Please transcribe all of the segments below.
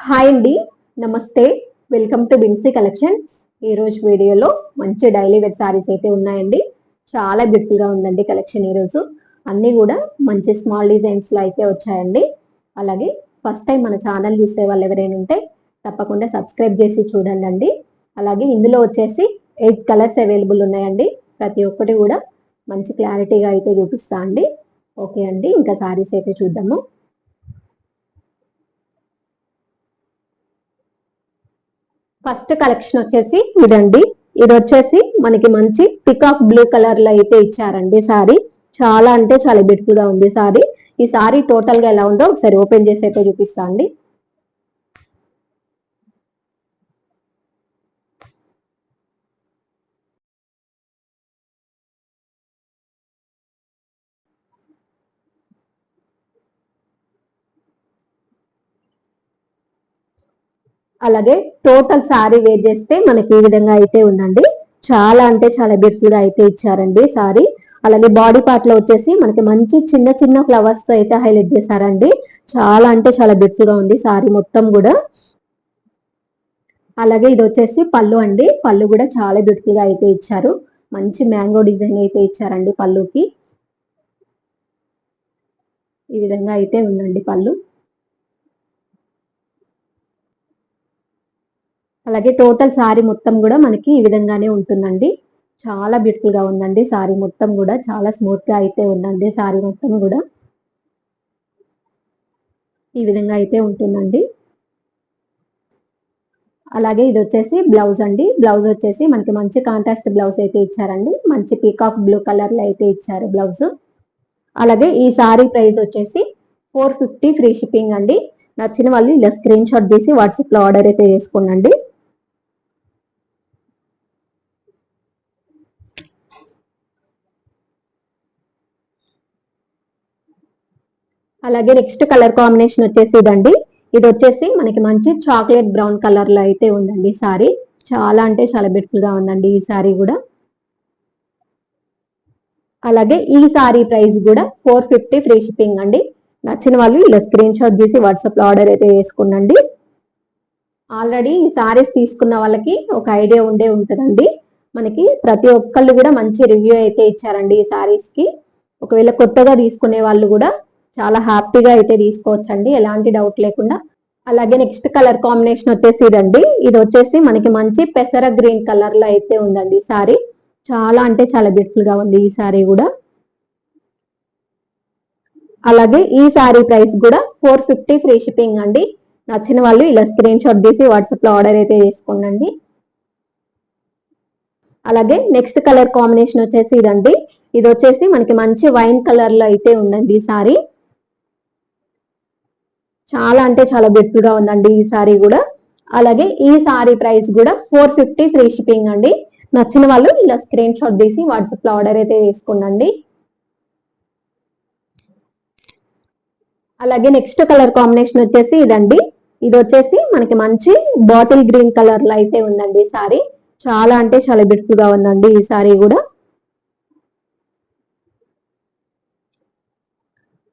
Hi అండి, నమస్తే. Welcome to Binsy collections. ఈ రోజు వీడియోలో మంచి డైలీ వేర్ సారీస్ అయితే ఉన్నాయండి. చాలా బ్యూటిఫుల్ గా ఉందండి కలెక్షన్. ఈ రోజు అన్ని కూడా మంచి స్మాల్ డిజైన్స్ లో అయితే వచ్చాయండి. అలాగే ఫస్ట్ టైం మన ఛానల్ చూసే వాళ్ళు ఎవరైనా ఉంటే తప్పకుండా సబ్స్క్రైబ్ చేసి చూడండి. అలాగే ఇందులో వచ్చేసి 8 కలర్స్ అవైలబుల్ ఉన్నాయండి. ప్రతి ఒక్కటి కూడా మంచి క్లారిటీగా అయితే చూపిస్తా అండి. ఓకే అండి, ఇంకా సారీస్ అయితే చూద్దాము. ఫస్ట్ కలెక్షన్ వచ్చేసి ఇదండి. ఇది వచ్చేసి మనకి మంచి పికాక్ బ్లూ కలర్ లో అయితే ఇచ్చారండి సారీ. చాలా అంటే చాలా బ్యూటిఫుల్ గా ఉంది సారీ. ఈ సారీ టోటల్ గా ఎలా ఉందో ఒకసారి ఓపెన్ చేసి అయితే చూపిస్తా అండి. అలాగే టోటల్ సారీ వేర్ చేస్తే మనకి ఈ విధంగా అయితే ఉందండి. చాలా అంటే చాలా బ్యూటిఫుల్ గా అయితే ఇచ్చారండి సారీ. అలాగే బాడీ పార్ట్ లో వచ్చేసి మనకి మంచి చిన్న చిన్న ఫ్లవర్స్ తో అయితే హైలైట్ చేశారండి. చాలా అంటే చాలా బ్యూటిఫుల్ గా ఉంది సారీ మొత్తం కూడా. అలాగే ఇది వచ్చేసి పళ్ళు అండి. పళ్ళు కూడా చాలా బ్యూటిఫుల్ గా అయితే ఇచ్చారు. మంచి మ్యాంగో డిజైన్ అయితే ఇచ్చారండి పళ్ళుకి. ఈ విధంగా అయితే ఉందండి పళ్ళు. అలాగే టోటల్ సారీ మొత్తం కూడా మనకి ఈ విధంగానే ఉంటుందండి. చాలా బ్యూటిఫుల్ గా ఉందండి సారీ మొత్తం కూడా. చాలా స్మూత్ గా అయితే ఉందండి సారీ మొత్తం కూడా. ఈ విధంగా అయితే ఉంటుందండి. అలాగే ఇది వచ్చేసి బ్లౌజ్ అండి. బ్లౌజ్ వచ్చేసి మనకి మంచి కాంట్రాస్ట్ బ్లౌజ్ అయితే ఇచ్చారండి. మంచి పీకాక్ బ్లూ కలర్ లో అయితే ఇచ్చారు బ్లౌజ్. అలాగే ఈ సారీ ప్రైస్ వచ్చేసి 450 ఫ్రీ షిప్పింగ్ అండి. నచ్చిన వాళ్ళు ఇలా స్క్రీన్ షాట్ తీసి వాట్సాప్ లో ఆర్డర్ అయితే చేసుకోండి. అలాగే నెక్స్ట్ కలర్ కాంబినేషన్ వచ్చేసి ఇదండి. ఇది వచ్చేసి మనకి మంచి చాక్లెట్ బ్రౌన్ కలర్ లో అయితే ఉందండి సారీ. చాలా అంటే చాలా బ్యూటిఫుల్ గా ఉందండి ఈ సారీ కూడా. అలాగే ఈ సారీ ప్రైస్ కూడా 450 ఫ్రీ షిప్పింగ్ అండి. నచ్చిన వాళ్ళు ఇలా స్క్రీన్ షాట్ తీసి వాట్సాప్ లో ఆర్డర్ అయితే చేసుకోండి. ఆల్రెడీ ఈ సారీస్ తీసుకున్న వాళ్ళకి ఒక ఐడియా ఉండే ఉంటుందండి. మనకి ప్రతి ఒక్కళ్ళు కూడా మంచి రివ్యూ అయితే ఇచ్చారండి ఈ సారీస్ కి. ఒకవేళ కొత్తగా తీసుకునే వాళ్ళు కూడా చాలా హ్యాపీగా అయితే తీసుకోవచ్చండి, ఎలాంటి డౌట్ లేకుండా. అలాగే నెక్స్ట్ కలర్ కాంబినేషన్ వచ్చేసి ఇదండి. ఇది వచ్చేసి మనకి మంచి పెసర గ్రీన్ కలర్ లో అయితే ఉందండి ఈ సారీ. చాలా అంటే చాలా బ్యూటిఫుల్ గా ఉంది ఈ సారీ కూడా. అలాగే ఈ సారీ ప్రైస్ కూడా 450 ఫ్రీ షిప్పింగ్ అండి. నచ్చిన వాళ్ళు ఇలా స్క్రీన్ షాట్ తీసి వాట్సాప్ లో ఆర్డర్ అయితే చేసుకోండి. అలాగే నెక్స్ట్ కలర్ కాంబినేషన్ వచ్చేసి ఇదండి. ఇది వచ్చేసి మనకి మంచి వైన్ కలర్ లో అయితే ఉందండి ఈ సారీ. చాలా అంటే చాలా బ్యూటిఫుల్ గా ఉందండి ఈ సారీ కూడా. అలాగే ఈ సారీ ప్రైస్ కూడా 450 ఫ్రీ షిప్పింగ్ అండి. నచ్చిన వాళ్ళు ఇలా స్క్రీన్ షాట్ తీసి వాట్సాప్ లో ఆర్డర్ అయితే చేసుకోండి. అలాగే నెక్స్ట్ కలర్ కాంబినేషన్ వచ్చేసి ఇదండి. ఇది వచ్చేసి మనకి మంచి బాటిల్ గ్రీన్ కలర్ లో అయితే ఉందండి ఈ సారీ. చాలా అంటే చాలా బ్యూటిఫుల్ గా ఉందండి ఈ సారీ కూడా.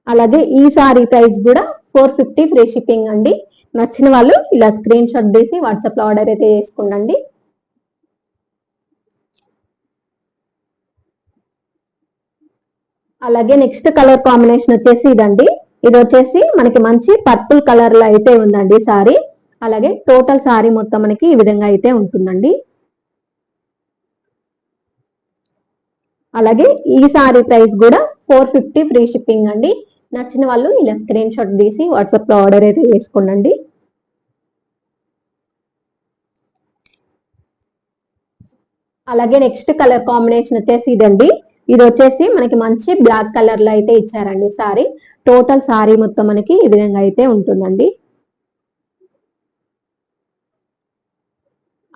అలాగే ఈ సారీ ప్రైస్ కూడా 450 ఫ్రీ షిప్పింగ్ అండి. నచ్చిన వాళ్ళు ఇలా స్క్రీన్ షాట్ తీసి వాట్సాప్ లో ఆర్డర్ అయితే చేసుకోండి. అలాగే నెక్స్ట్ కలర్ కాంబినేషన్ వచ్చేసి ఇదండి. ఇది వచ్చేసి మనకి మంచి పర్పుల్ కలర్ లో అయితే ఉందండి సారీ. అలాగే టోటల్ సారీ మొత్తం మనకి ఈ విధంగా అయితే ఉంటుందండి. అలాగే ఈ సారీ ప్రైస్ కూడా 450 ఫ్రీ షిప్పింగ్ అండి. నచ్చిన వాళ్ళు ఇలా స్క్రీన్ షాట్ తీసి వాట్సాప్ లో ఆర్డర్ అయితే చేసుకోండి. అలాగే నెక్స్ట్ కలర్ కాంబినేషన్ వచ్చేసి ఇదండి. ఇది వచ్చేసి మనకి మంచి బ్లాక్ కలర్ లో అయితే ఇచ్చారండి సారీ. టోటల్ సారీ మొత్తం మనకి ఈ విధంగా అయితే ఉంటుందండి.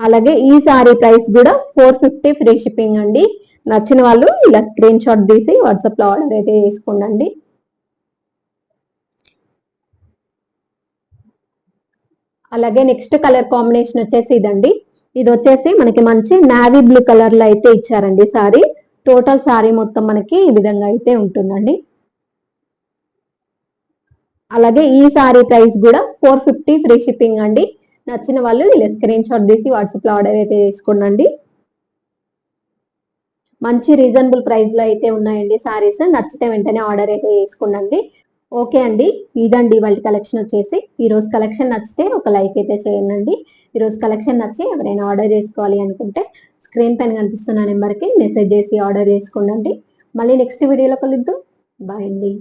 అలాగే ఈ సారీ ప్రైస్ కూడా 450 ఫ్రీ షిప్పింగ్ అండి. నచ్చిన వాళ్ళు ఇలా స్క్రీన్ షాట్ తీసి వాట్సాప్ లో ఆర్డర్ అయితే చేసుకోండి. అలాగే నెక్స్ట్ కలర్ కాంబినేషన్ వచ్చేసి ఇదండి. ఇది వచ్చేసి మనకి మంచి నావీ బ్లూ కలర్ లో అయితే ఇచ్చారండి సారీ. టోటల్ సారీ మొత్తం మనకి ఈ విధంగా అయితే ఉంటుందండి. అలాగే ఈ సారీ ప్రైస్ కూడా 450 ఫ్రీ షిప్పింగ్ అండి. నచ్చిన వాళ్ళు ఇలా స్క్రీన్ షాట్ తీసి వాట్సాప్ లో ఆర్డర్ అయితే చేసుకోండి. మంచి రీజనబుల్ ప్రైస్ లో అయితే ఉన్నాయండి సారీస్. నచ్చితే వెంటనే ఆర్డర్ అయితే చేసుకోండి. ఓకే అండి, ఇదండి వాళ్ళ కలెక్షన్ వచ్చేసి. ఈ రోజు కలెక్షన్ నచ్చితే ఒక లైక్ అయితే చేయండి. ఈ రోజు కలెక్షన్ నచ్చి ఎవరైనా ఆర్డర్ చేసుకోవాలి అనుకుంటే స్క్రీన్ పైన కనిపిస్తున్న నెంబర్కి మెసేజ్ చేసి ఆర్డర్ చేసుకోండి. మళ్ళీ నెక్స్ట్ వీడియోలో కలుద్దాం. బాయ్ అండి.